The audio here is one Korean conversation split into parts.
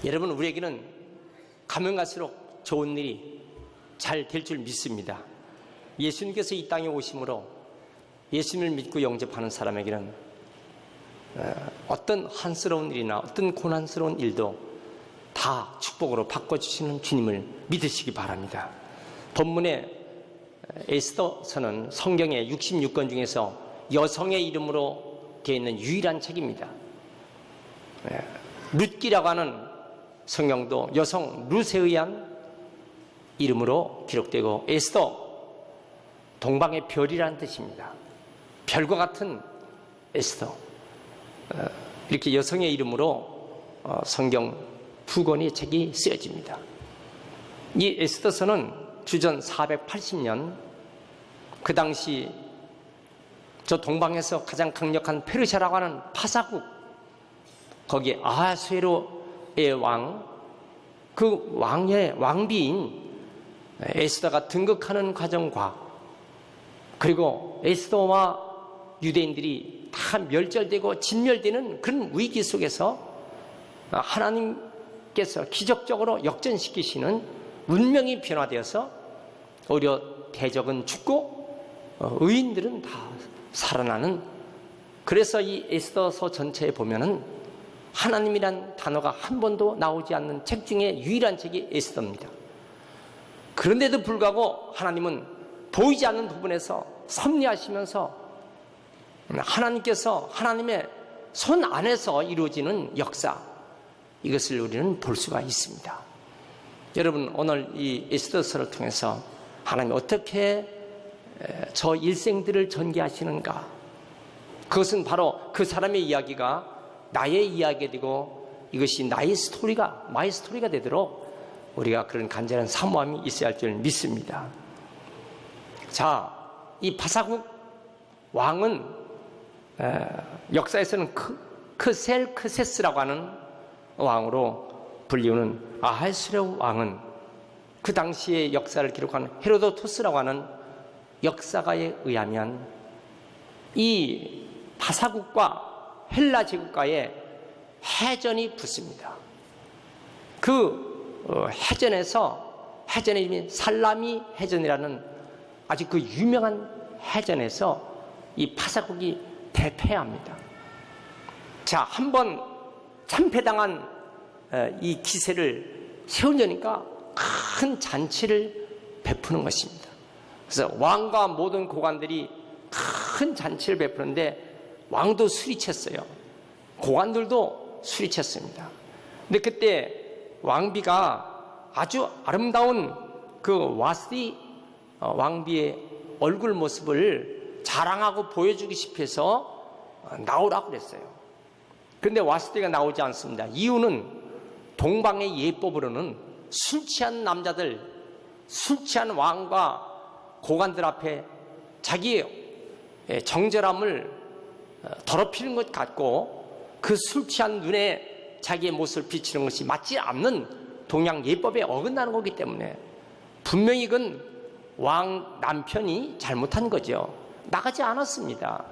여러분, 우리에게는 가면 갈수록 좋은 일이 잘 될 줄 믿습니다. 예수님께서 이 땅에 오심으로 예수님을 믿고 영접하는 사람에게는 어떤 한스러운 일이나 어떤 고난스러운 일도 다 축복으로 바꿔주시는 주님을 믿으시기 바랍니다. 본문의 에스더서는 성경의 66권 중에서 여성의 이름으로 되어 있는 유일한 책입니다. 룻기라고 하는 성경도 여성 룻에 의한 이름으로 기록되고, 에스더, 동방의 별이라는 뜻입니다. 별과 같은 에스더, 이렇게 여성의 이름으로 성경 두 권의 책이 쓰여집니다. 이 에스더서는 주전 480년, 그 당시 저 동방에서 가장 강력한 페르시아라고 하는 파사국, 거기에 아하수에로의 왕, 그 왕의 왕비인 에스더가 등극하는 과정과, 그리고 에스더와 유대인들이 다 멸절되고 진멸되는 그런 위기 속에서 하나님께서 기적적으로 역전시키시는 운명이 변화되어서 오히려 대적은 죽고 의인들은 다 살아나는, 그래서 이 에스더서 전체에 보면은 하나님이란 단어가 한 번도 나오지 않는 책 중에 유일한 책이 에스더입니다. 그런데도 불구하고 하나님은 보이지 않는 부분에서 섭리하시면서 하나님께서 하나님의 손 안에서 이루어지는 역사, 이것을 우리는 볼 수가 있습니다. 여러분, 오늘 이 에스더서를 통해서 하나님이 어떻게 저 일생들을 전개하시는가, 그것은 바로 그 사람의 이야기가 나의 이야기가 되고 이것이 나의 스토리가, 마이 스토리가 되도록 우리가 그런 간절한 사모함이 있어야 할 줄 믿습니다. 자, 이 파사국 왕은 역사에서는 크셀크세스라고 하는 왕으로 불리우는 아하수에로 왕은 그 당시의 역사를 기록하는 헤로도토스라고 하는 역사가에 의하면 이 파사국과 헬라 제국과의 해전이 붙습니다. 그 해전의 이름이 살라미 해전이라는 아주 그 유명한 해전에서 이 파사국이 대패합니다. 자, 한번 참패당한 이 기세를 세우려니까 큰 잔치를 베푸는 것입니다. 그래서 왕과 모든 고관들이 큰 잔치를 베푸는데 왕도 술이 챘어요. 고관들도 술이 챘습니다. 근데 그때 왕비가 아주 아름다운 그 와스디 왕비의 얼굴 모습을 자랑하고 보여주고 싶어서 나오라고 그랬어요. 그런데 와스디가 나오지 않습니다. 이유는 동방의 예법으로는 술 취한 남자들, 술 취한 왕과 고관들 앞에 자기의 정절함을 더럽히는 것 같고, 그 술 취한 눈에 자기의 모습을 비치는 것이 맞지 않는 동양 예법에 어긋나는 거기 때문에 분명히 그건 왕 남편이 잘못한 거죠. 나가지 않았습니다.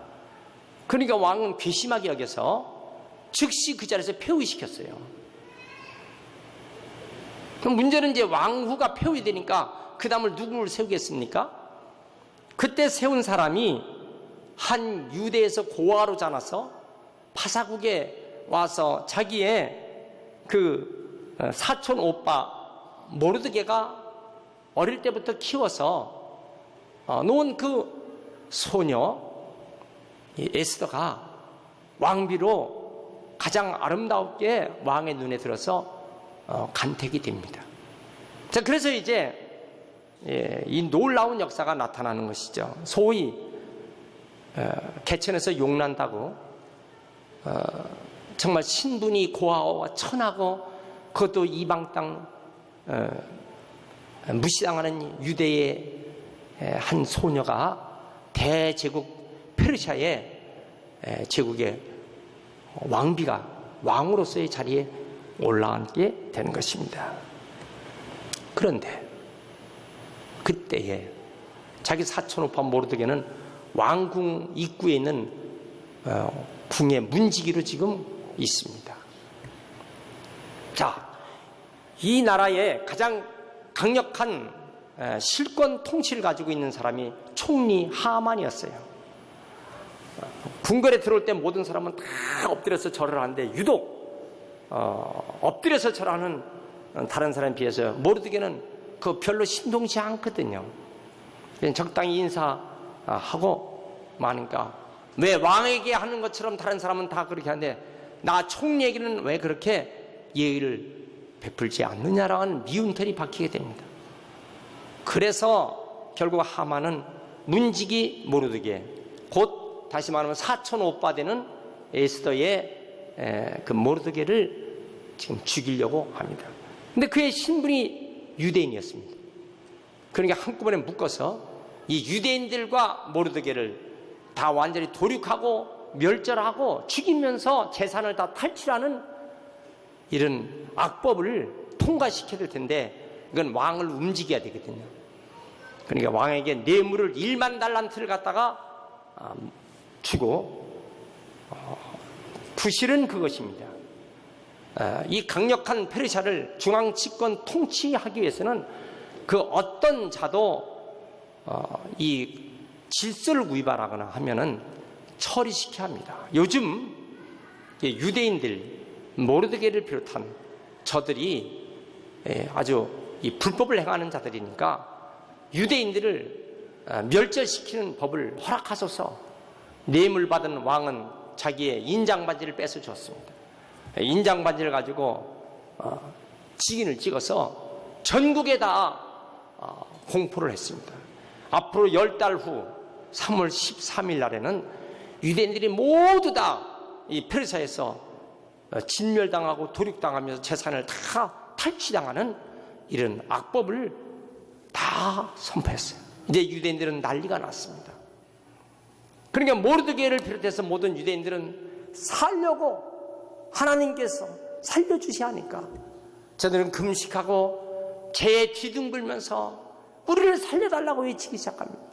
그러니까 왕은 괘씸하게 여겨서 즉시 그 자리에서 폐위시켰어요. 그럼 문제는 이제 왕후가 폐위되니까 그 다음을 누구를 세우겠습니까? 그때 세운 사람이 한 유대에서 고아로 자라서 파사국에 와서 자기의 그 사촌 오빠 모르드게가 어릴 때부터 키워서 놓은 그 소녀 에스더가 왕비로 가장 아름답게 왕의 눈에 들어서 간택이 됩니다. 자, 그래서 이제 이 놀라운 역사가 나타나는 것이죠. 소위 개천에서 용난다고 정말 신분이 고하고 천하고 그것도 이방 땅 무시당하는 유대의 한 소녀가 대제국 페르시아의 제국의 왕비가 왕으로서의 자리에 올라앉게 되는 것입니다. 그런데 그때에 자기 사촌 오빠 모르드게는 왕궁 입구에 있는 궁의 문지기로 지금 있습니다. 자, 이 나라의 가장 강력한 실권 통치를 가지고 있는 사람이 총리 하만이었어요. 궁궐에 들어올 때 모든 사람은 다 엎드려서 절을 하는데 유독 엎드려서 절하는 다른 사람에 비해서 모르드게는 그 별로 심동치 않거든요. 그냥 적당히 인사하고 마니까 왜 왕에게 하는 것처럼 다른 사람은 다 그렇게 하는데 나 총리에게는 왜 그렇게 예의를 베풀지 않느냐라는 미운털이 박히게 됩니다. 그래서 결국 하만은 문지기 모르드게, 곧 다시 말하면 사촌 오빠 되는 에스더의 그 모르드게를 지금 죽이려고 합니다. 근데 그의 신분이 유대인이었습니다. 그러니까 한꺼번에 묶어서 이 유대인들과 모르드게를 다 완전히 도륙하고 멸절하고 죽이면서 재산을 다 탈취하는 이런 악법을 통과시켜야 될 텐데 이건 왕을 움직여야 되거든요. 그러니까 왕에게 뇌물을 1만 달란트를 갖다가 주고 부실은 그것입니다. 이 강력한 페르시아를 중앙 집권 통치하기 위해서는 그 어떤 자도 이 질서를 위반하거나 하면은 처리시켜야 합니다. 요즘 유대인들 모르드게를 비롯한 저들이 아주 이 불법을 행하는 자들이니까 유대인들을 멸절시키는 법을 허락하소서. 뇌물 받은 왕은 자기의 인장반지를 뺏어 주었습니다. 인장반지를 가지고 직인을 찍어서 전국에 다 공포를 했습니다. 앞으로 10달 후 3월 13일 날에는 유대인들이 모두 다 이 페르시아에서 진멸당하고 도륙당하면서 재산을 다 탈취당하는 이런 악법을 다 선포했어요. 이제 유대인들은 난리가 났습니다. 그러니까 모르드게를 비롯해서 모든 유대인들은 살려고 하나님께서 살려주셔야 하니까 저들은 금식하고 재에 뒤둥글면서 우리를 살려달라고 외치기 시작합니다.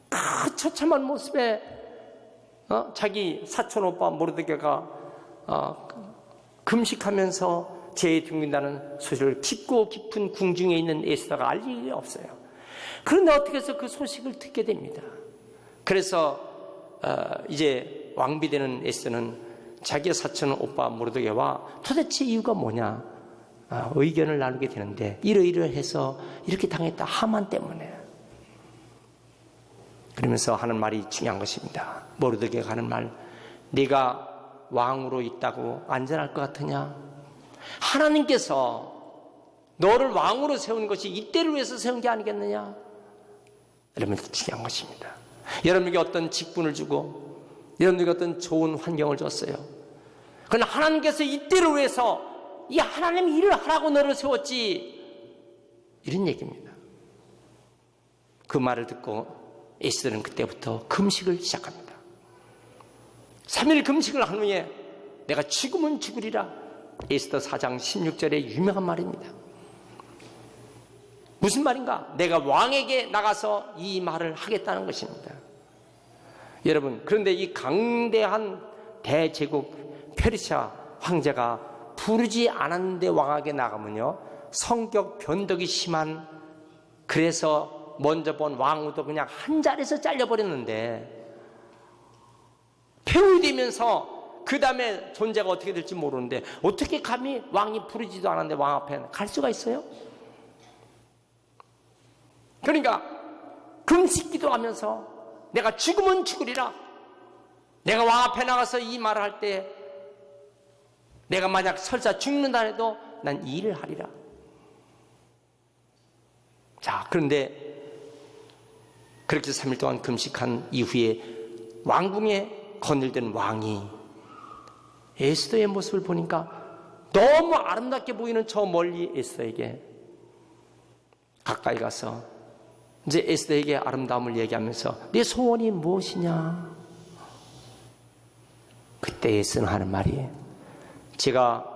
그 처참한 모습에 자기 사촌 오빠 모르드게가 금식하면서 재에 뒤둥긴다는 소식을 깊고 깊은 궁중에 있는 에스더가 알 일이 없어요. 그런데 어떻게 해서 그 소식을 듣게 됩니다. 그래서 이제 왕비되는 에스더는 자기 사촌 오빠 모르드게와 도대체 이유가 뭐냐 의견을 나누게 되는데 이러이러해서 이렇게 당했다. 하만 때문에. 그러면서 하는 말이 중요한 것입니다. 모르드게가 하는 말, 네가 왕으로 있다고 안전할 것 같으냐? 하나님께서 너를 왕으로 세운 것이 이때를 위해서 세운 게 아니겠느냐? 여러분, 중요한 것입니다. 여러분에게 어떤 직분을 주고 여러분에게 어떤 좋은 환경을 줬어요. 그러나 하나님께서 이때를 위해서 이 하나님 일을 하라고 너를 세웠지, 이런 얘기입니다. 그 말을 듣고 에스더는 그때부터 금식을 시작합니다. 3일 금식을 한 후에 내가 죽으면 죽으리라. 에스더 4장 16절의 유명한 말입니다. 무슨 말인가? 내가 왕에게 나가서 이 말을 하겠다는 것입니다. 여러분, 그런데 이 강대한 대제국 페르시아 황제가 부르지 않았는데 왕에게 나가면요, 성격 변덕이 심한, 그래서 먼저 본 왕후도 그냥 한 자리에서 잘려버렸는데 폐후이 되면서 그 다음에 존재가 어떻게 될지 모르는데 어떻게 감히 왕이 부르지도 않았는데 왕 앞에 갈 수가 있어요? 그러니까 금식 기도하면서 내가 죽으면 죽으리라. 내가 왕 앞에 나가서 이 말을 할 때 내가 만약 설사 죽는다 해도 난 이 일을 하리라. 자, 그런데 그렇게 3일 동안 금식한 이후에 왕궁에 거닐던 왕이 에스더의 모습을 보니까 너무 아름답게 보이는 저 멀리 에스더에게 가까이 가서 이제 에스더에게 아름다움을 얘기하면서 네 소원이 무엇이냐? 그때 에스더는 하는 말이, 제가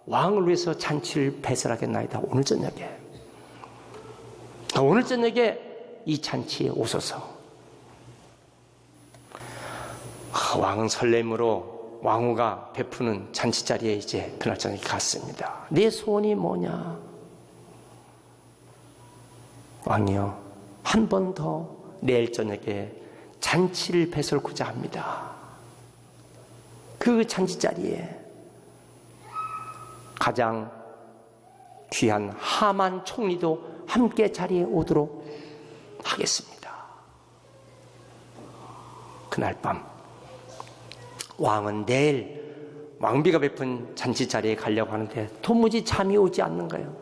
왕을 위해서 잔치를 배설하겠나이다. 오늘 저녁에 이 잔치에 오소서. 왕은 설렘으로 왕후가 베푸는 잔치자리에 이제 그날 저녁에 갔습니다. 내 소원이 뭐냐? 왕이여, 한 번 더 내일 저녁에 잔치를 베풀고자 합니다. 그 잔치자리에 가장 귀한 하만 총리도 함께 자리에 오도록 하겠습니다. 그날 밤 왕은 내일 왕비가 베푼 잔치 자리에 가려고 하는데 도무지 잠이 오지 않는 거예요.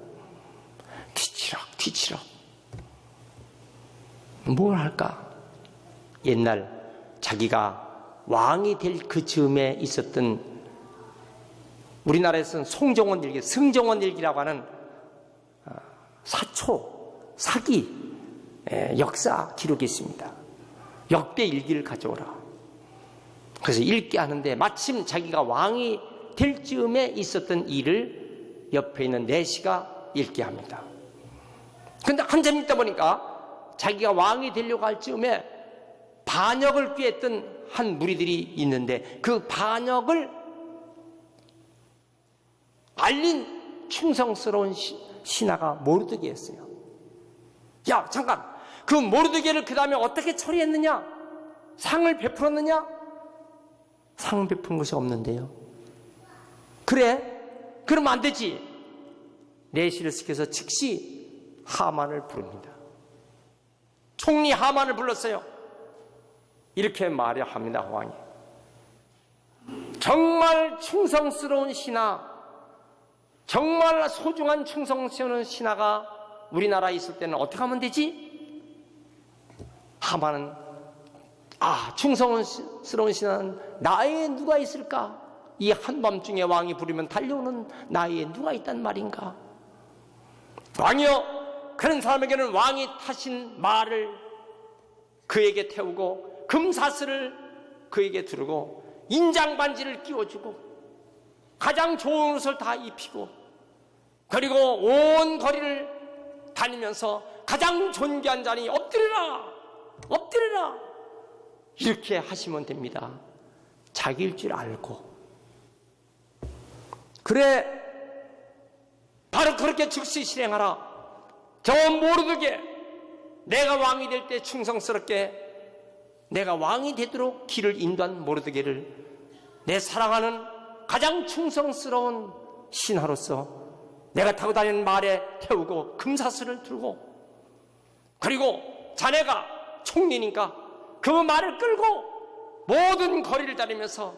뒤치락 뭘 할까? 옛날 자기가 왕이 될 그 즈음에 있었던, 우리나라에서는 송정원일기, 승정원일기라고 하는 사기 역사 기록이 있습니다. 역대 일기를 가져오라. 그래서 읽게 하는데 마침 자기가 왕이 될 즈음에 있었던 일을 옆에 있는 내시가 읽게 합니다. 근데 한참 읽다 보니까 자기가 왕이 되려고 할 즈음에 반역을 꾀했던 한 무리들이 있는데 그 반역을 알린 충성스러운 신하가 모르드게였어요. 야, 잠깐, 그 모르드게를 그 다음에 어떻게 처리했느냐? 상을 베풀었느냐? 상 베푼 것이 없는데요. 그래? 그러면 안 되지. 내시를 시켜서 즉시 하만을 부릅니다. 총리 하만을 불렀어요. 이렇게 말을 합니다. 왕이 정말 충성스러운 신하, 정말 소중한 충성스러운 신하가 우리나라에 있을 때는 어떻게 하면 되지? 하만은 충성스러운 신하는 나에 누가 있을까? 이 한밤중에 왕이 부르면 달려오는 나에 누가 있단 말인가? 왕이여, 그런 사람에게는 왕이 타신 말을 그에게 태우고 금사슬을 그에게 두르고 인장반지를 끼워주고 가장 좋은 옷을 다 입히고 그리고 온 거리를 다니면서 가장 존귀한 자니 엎드려라 이렇게 하시면 됩니다. 자기일 줄 알고. 그래, 바로 그렇게 즉시 실행하라. 저 모르드게 내가 왕이 될 때 충성스럽게 내가 왕이 되도록 길을 인도한 모르드게를 내 사랑하는 가장 충성스러운 신하로서 내가 타고 다니는 말에 태우고 금사슬을 들고, 그리고 자네가 총리니까 그 말을 끌고 모든 거리를 다니면서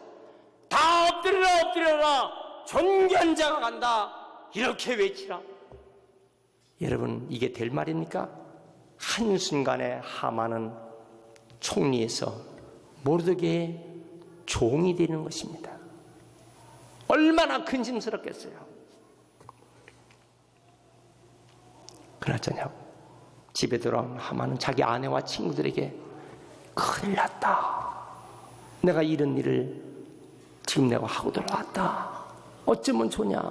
다 엎드려라 존귀한 자가 간다 이렇게 외치라. 여러분, 이게 될 말입니까? 한순간에 하만은 총리에서 모르드게의 종이 되는 것입니다. 얼마나 근심스럽겠어요. 그날 저녁 집에 들어온 하만은 자기 아내와 친구들에게 큰일 났다. 내가 이런 일을 지금 내가 하고 들어왔다. 어쩌면 좋냐.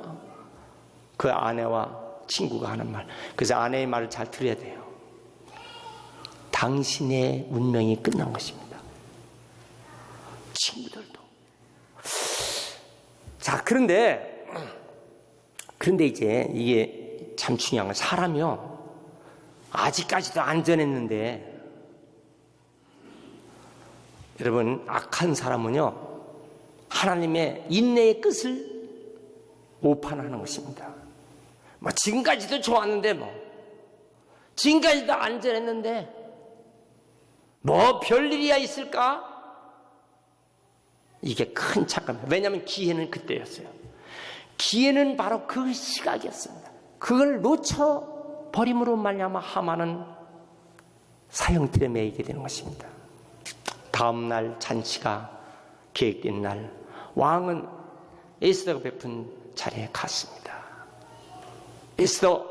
그 아내와 친구가 하는 말, 그래서 아내의 말을 잘 들어야 돼요. 당신의 운명이 끝난 것입니다. 친구들도. 자, 그런데 이제 이게 참 중요한 건, 사람이요, 아직까지도 안전했는데, 여러분, 악한 사람은요 하나님의 인내의 끝을 오판하는 것입니다. 지금까지도 좋았는데, 지금까지도 안전했는데 별일이야 있을까? 이게 큰 착각입니다. 왜냐하면 기회는 그때였어요. 기회는 바로 그 시각이었습니다. 그걸 놓쳐버림으로 말미암아 하만은 사형틀에 매이게 되는 것입니다. 다음 날 잔치가 계획된 날, 왕은 에스더가 베푼 자리에 갔습니다. 에스더,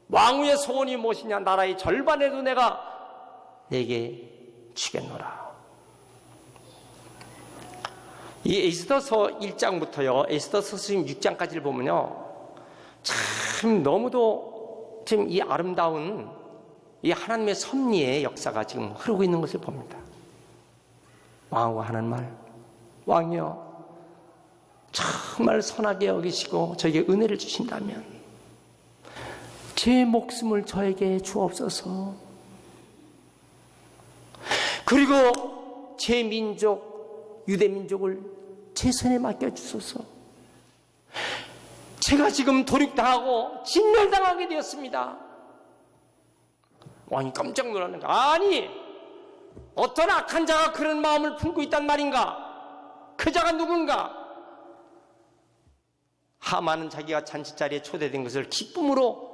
왕후의 소원이 무엇이냐? 나라의 절반에도 내가 내게 주겠노라. 이 에스더서 1장부터요 에스더서 6장까지를 보면요 참 너무도 지금 이 아름다운 이 하나님의 섭리의 역사가 지금 흐르고 있는 것을 봅니다. 왕후가 하는 말, 왕이여, 정말 선하게 여기시고 저에게 은혜를 주신다면 제 목숨을 저에게 주옵소서. 그리고 제 민족, 유대민족을 제 손에 맡겨주소서. 제가 지금 도륙당하고 진멸당하게 되었습니다. 왕이 깜짝 놀라는 거야. 아니, 어떤 악한 자가 그런 마음을 품고 있단 말인가? 그 자가 누군가? 하만은 자기가 잔치자리에 초대된 것을 기쁨으로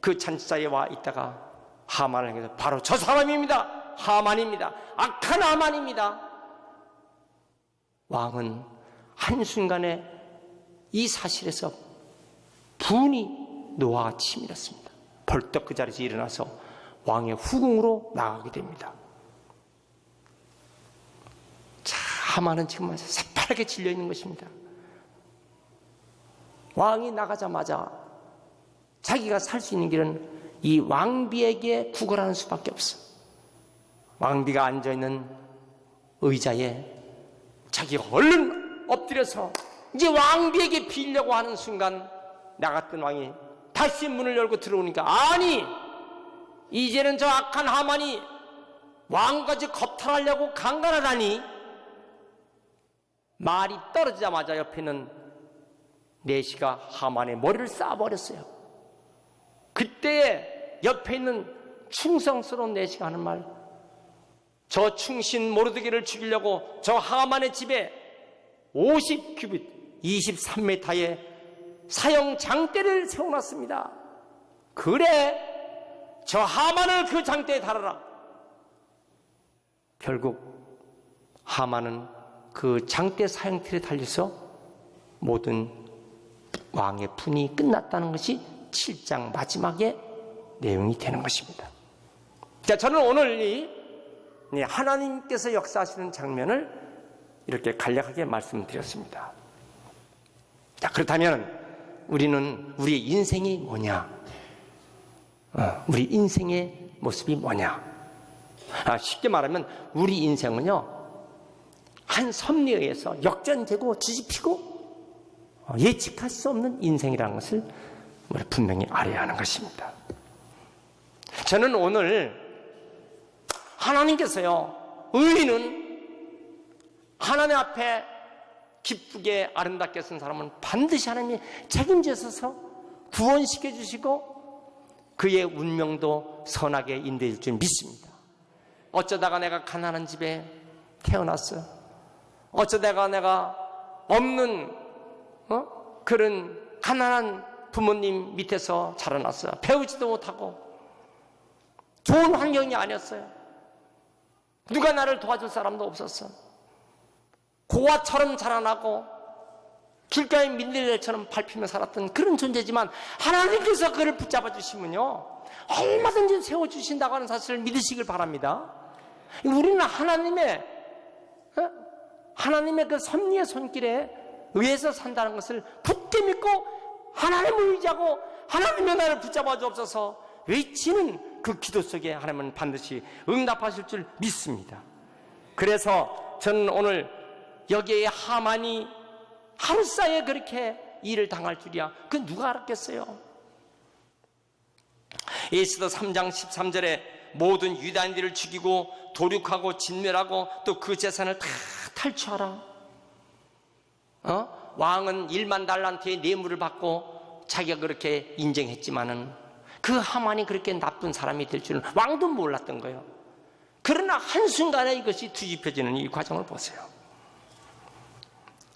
그 잔치자리에 와 있다가 하만을 향해서 바로 저 사람입니다. 하만입니다. 악한 하만입니다. 왕은 한순간에 이 사실에서 분이 노화가 치밀었습니다. 벌떡 그 자리에서 일어나서 왕의 후궁으로 나가게 됩니다. 자, 하만은 지금 새파랗게 질려 있는 것입니다. 왕이 나가자마자 자기가 살 수 있는 길은 이 왕비에게 구걸하는 수밖에 없어. 왕비가 앉아있는 의자에 자기가 얼른 엎드려서 이제 왕비에게 빌려고 하는 순간 나갔던 왕이 다시 문을 열고 들어오니까, 아니, 이제는 저 악한 하만이 왕까지 겁탈하려고 강간하다니. 말이 떨어지자마자 옆에 있는 내시가 하만의 머리를 쏴버렸어요. 그때 옆에 있는 충성스러운 내시가 하는 말, 저 충신 모르드게를 죽이려고 저 하만의 집에 50규빗 23m의 사형 장대를 세워놨습니다. 그래, 저 하만을 그 장대에 달아라. 결국 하만은 그 장대 사형틀에 달려서 모든 왕의 분이 끝났다는 것이 7장 마지막의 내용이 되는 것입니다. 자, 저는 오늘 이 하나님께서 역사하시는 장면을 이렇게 간략하게 말씀드렸습니다. 자, 그렇다면 우리는 우리의 인생이 뭐냐? 우리 인생의 모습이 뭐냐? 쉽게 말하면 우리 인생은요, 한 섭리에 의해서 역전되고 뒤집히고 예측할 수 없는 인생이라는 것을 우리 분명히 알아야 하는 것입니다. 저는 오늘 하나님께서요, 의인은 하나님 앞에 기쁘게 아름답게 쓴 사람은 반드시 하나님이 책임져서 구원시켜 주시고 그의 운명도 선하게 인도해 줄 줄 믿습니다. 어쩌다가 내가 가난한 집에 태어났어. 어쩌다가 내가 없는 그런 가난한 부모님 밑에서 자라났어요. 배우지도 못하고 좋은 환경이 아니었어요. 누가 나를 도와줄 사람도 없었어. 고아처럼 자라나고 길가의 민들레처럼 밟히며 살았던 그런 존재지만 하나님께서 그를 붙잡아 주시면요, 얼마든지 세워주신다고 하는 사실을 믿으시길 바랍니다. 우리는 하나님의 그 섭리의 손길에 의해서 산다는 것을 굳게 믿고 하나님을 의지하고 하나님의 나를 붙잡아 주옵소서 외치는 그 기도 속에 하나님은 반드시 응답하실 줄 믿습니다. 그래서 저는 오늘 여기에 하만이 하루 사이에 그렇게 일을 당할 줄이야, 그 누가 알았겠어요? 에스더 3장 13절에 모든 유다인들을 죽이고 도륙하고 진멸하고 또 그 재산을 다 탈취하라. 왕은 1만 달란트의 뇌물을 받고 자기가 그렇게 인정했지만은 그 하만이 그렇게 나쁜 사람이 될 줄은 왕도 몰랐던 거예요. 그러나 한순간에 이것이 뒤집혀지는 이 과정을 보세요.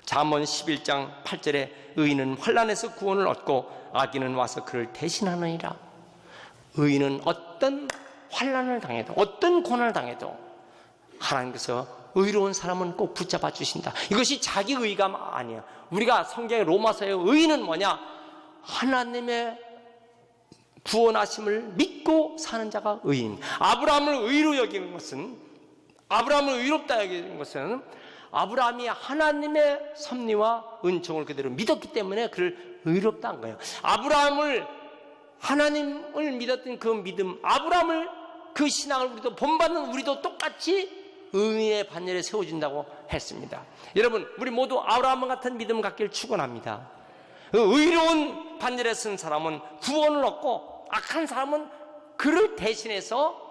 잠언 11장 8절에 의인은 환난에서 구원을 얻고 악인은 와서 그를 대신하느니라. 의인은 어떤 환난을 당해도 어떤 고난을 당해도 하나님께서 의로운 사람은 꼭 붙잡아 주신다. 이것이 자기 의가 아니에요. 우리가 성경의 로마서의 의인은 뭐냐? 하나님의 구원하심을 믿고 사는 자가 의인. 아브라함을 의로 여기는 것은, 아브라함을 의롭다 여기는 것은 아브라함이 하나님의 섭리와 은총을 그대로 믿었기 때문에 그를 의롭다 한 거예요. 아브라함을, 하나님을 믿었던 그 믿음, 아브라함을, 그 신앙을 우리도 본받는 우리도 똑같이 의인의 반열에 세워진다고 했습니다. 여러분, 우리 모두 아브라함 같은 믿음 갖기를 축원합니다. 의로운 반열에 쓴 사람은 구원을 얻고 악한 사람은 그를 대신해서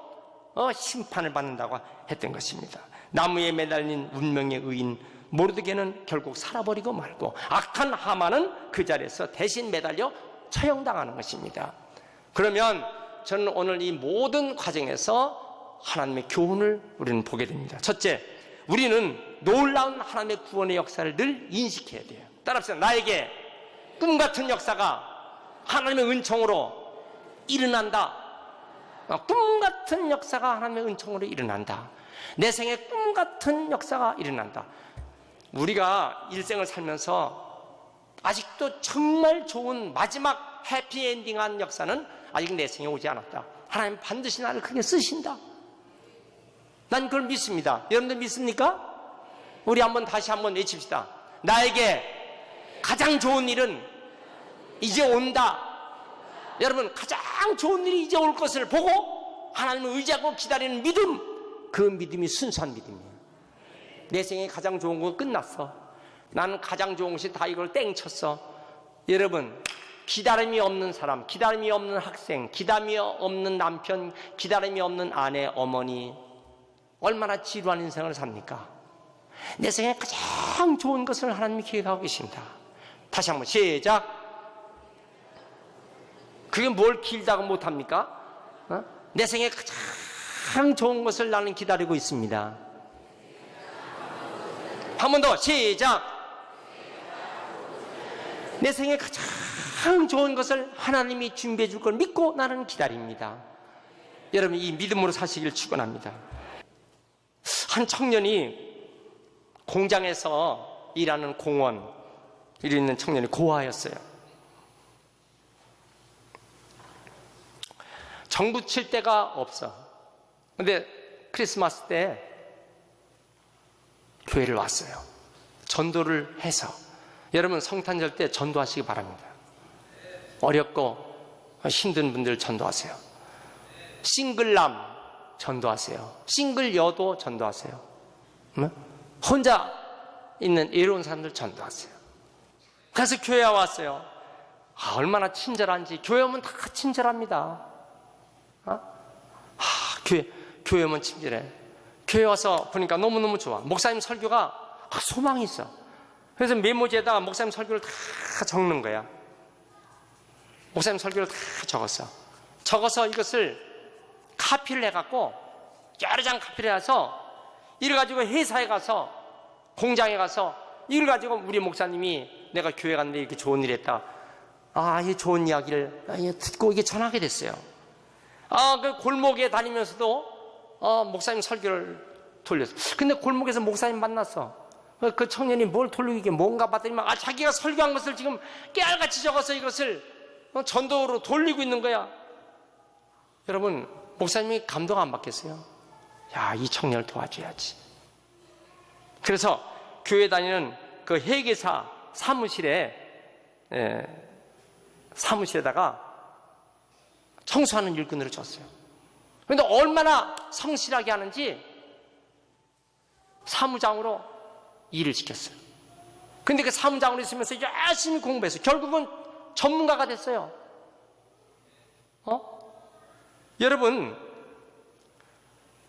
심판을 받는다고 했던 것입니다. 나무에 매달린 운명의 의인 모르드게는 결국 살아버리고 말고, 악한 하만은 그 자리에서 대신 매달려 처형당하는 것입니다. 그러면 저는 오늘 이 모든 과정에서 하나님의 교훈을 우리는 보게 됩니다. 첫째, 우리는 놀라운 하나님의 구원의 역사를 늘 인식해야 돼요. 따라합시다. 나에게 꿈같은 역사가 하나님의 은총으로 일어난다. 꿈같은 역사가 하나님의 은총으로 일어난다. 내 생에 꿈같은 역사가 일어난다. 우리가 일생을 살면서 아직도 정말 좋은 마지막 해피엔딩한 역사는 아직 내 생에 오지 않았다. 하나님 반드시 나를 크게 쓰신다. 난 그걸 믿습니다. 여러분들 믿습니까? 우리 다시 한번 외칩시다. 나에게 가장 좋은 일은 이제 온다. 여러분, 가장 좋은 일이 이제 올 것을 보고 하나님을 의지하고 기다리는 믿음, 그 믿음이 순수한 믿음이에요. 내 생에 가장 좋은 건 끝났어. 나는 가장 좋은 것이 다 이걸 땡쳤어. 여러분, 기다림이 없는 사람, 기다림이 없는 학생, 기다림이 없는 남편, 기다림이 없는 아내, 어머니, 얼마나 지루한 인생을 삽니까? 내 생에 가장 좋은 것을 하나님이 기획하고 계십니다. 다시 한번 시작. 그게 뭘 길다고 못합니까? 내 생에 가장 좋은 것을 나는 기다리고 있습니다. 한 번 더 시작. 내 생에 가장 좋은 것을 하나님이 준비해 줄 걸 믿고 나는 기다립니다. 여러분, 이 믿음으로 사시길 축원합니다. 한 청년이 공장에서 일하는 공원, 일에 있는 청년이 고아였어요. 정부 칠 데가 없어. 근데 크리스마스 때 교회를 왔어요. 전도를 해서. 여러분, 성탄절 때 전도하시기 바랍니다. 어렵고 힘든 분들 전도하세요. 싱글남 전도하세요. 싱글 여도 전도하세요. 혼자 있는 외로운 사람들 전도하세요. 그래서 교회에 왔어요. 얼마나 친절한지. 교회 오면 다 친절합니다. 교회 오면 친절해. 교회 와서 보니까 너무너무 좋아. 목사님 설교가 소망이 있어. 그래서 메모지에다가 목사님 설교를 다 적는 거야. 목사님 설교를 다 적어서 이것을 카피를 해갖고 여러 장 카피를 해서 이걸 가지고 회사에 가서, 공장에 가서 이걸 가지고 우리 목사님이 내가 교회 갔는데 이렇게 좋은 일 했다. 이 좋은 이야기를 듣고 이게 전하게 됐어요. 그 골목에 다니면서도 목사님 설교를 돌렸어. 근데 골목에서 목사님 만났어. 그 청년이 뭘 돌리고 이게 뭔가 봤더니 자기가 설교한 것을 지금 깨알같이 적어서 이것을 전도로 돌리고 있는 거야. 여러분, 목사님이 감동 안 받겠어요? 이 청년을 도와줘야지. 그래서 교회 다니는 그 회계사 사무실에다가 청소하는 일꾼으로 줬어요. 그런데 얼마나 성실하게 하는지 사무장으로 일을 시켰어요. 근데 그 사무장으로 있으면서 열심히 공부해서 결국은 전문가가 됐어요. 여러분,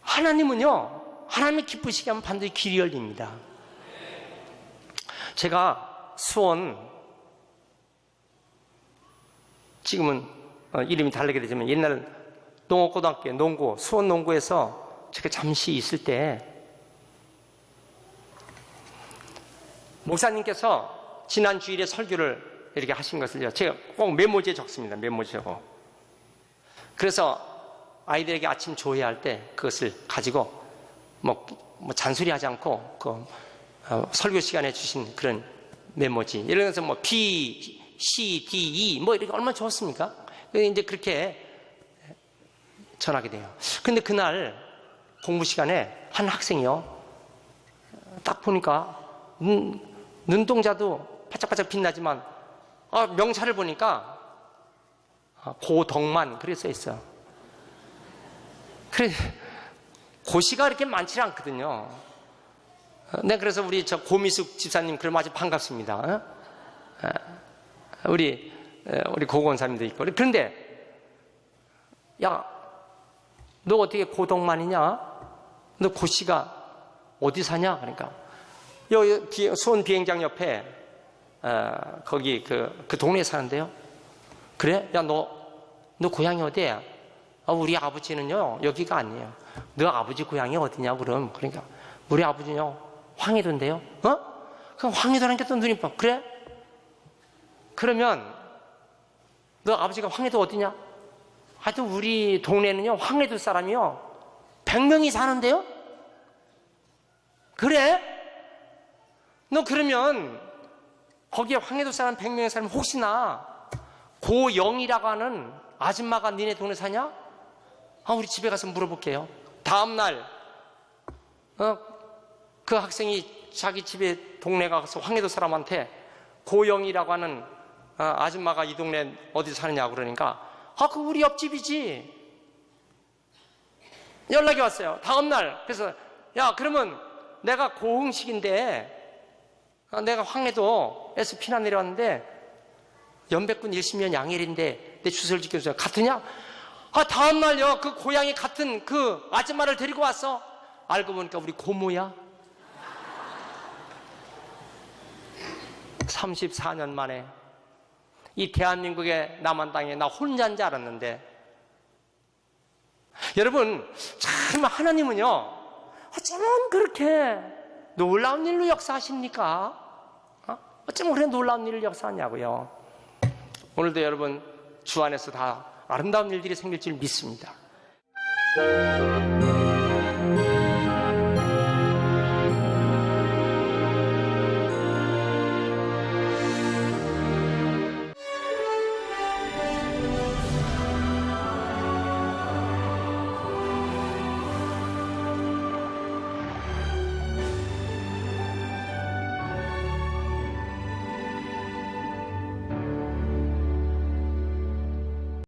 하나님은요, 하나님이 기쁘시게 하면 반드시 길이 열립니다. 제가 수원, 지금은 이름이 다르게 되지만 옛날은 농업고등학교 농구, 수원 농구에서 제가 잠시 있을 때 목사님께서 지난 주일에 설교를 이렇게 하신 것을요, 제가 꼭 메모지에 적습니다. 메모지에 적어. 그래서 아이들에게 아침 조회할 때 그것을 가지고 뭐 잔소리하지 않고 설교 시간에 주신 그런 메모지, 예를 들어서 B, C, D, E 이렇게 얼마나 좋았습니까? 이제 그렇게 전하게 돼요. 근데 그날 공부 시간에 한 학생이요, 딱 보니까 눈동자도 바짝바짝 빛나지만 명찰을 보니까 고덕만 그래 써 있어. 그래 고시가 그렇게 많지 않거든요. 네, 그래서 우리 저 고미숙 집사님 그럼 아주 반갑습니다. 우리 고건사님도 있고. 그런데 야, 너 어떻게 고동만이냐? 너 고시가 어디 사냐? 그러니까 여기 수원 비행장 옆에 거기 그 동네에 사는데요. 그래? 야, 너 고향이 어디야? 우리 아버지는요 여기가 아니에요. 너 아버지 고향이 어디냐? 그럼 그러니까 우리 아버지는요 황해도인데요. 그럼 황해도라니까 또 눈이 봐. 그래? 그러면 너 아버지가 황해도 어디냐? 하여튼 우리 동네는요 황해도 사람이요 100명이 사는데요. 그래? 너 그러면 거기에 황해도 사람 100명이 사람 혹시나 고영이라고 하는 아줌마가 니네 동네 사냐? 우리 집에 가서 물어볼게요. 다음날 그 학생이 자기 집에 동네 가서 황해도 사람한테 고영이라고 하는 아줌마가 이 동네 어디 사느냐고 그러니까 그 우리 옆집이지. 연락이 왔어요. 다음날. 그래서 야, 그러면 내가 고흥식인데 내가 황해도에서 피난 내려왔는데 연백군 1심면 양일인데 내 주소를 지켜주세요. 같으냐? 다음날요 그 고향이 같은 그 아줌마를 데리고 왔어. 알고 보니까 우리 고모야. 34년 만에 이 대한민국의 남한 땅에 나 혼자인 줄 알았는데, 여러분 참 하나님은요 어쩌면 그렇게 놀라운 일로 역사하십니까? 어쩌면 그렇게 놀라운 일을 역사하냐고요. 오늘도 여러분 주 안에서 다 아름다운 일들이 생길 줄 믿습니다.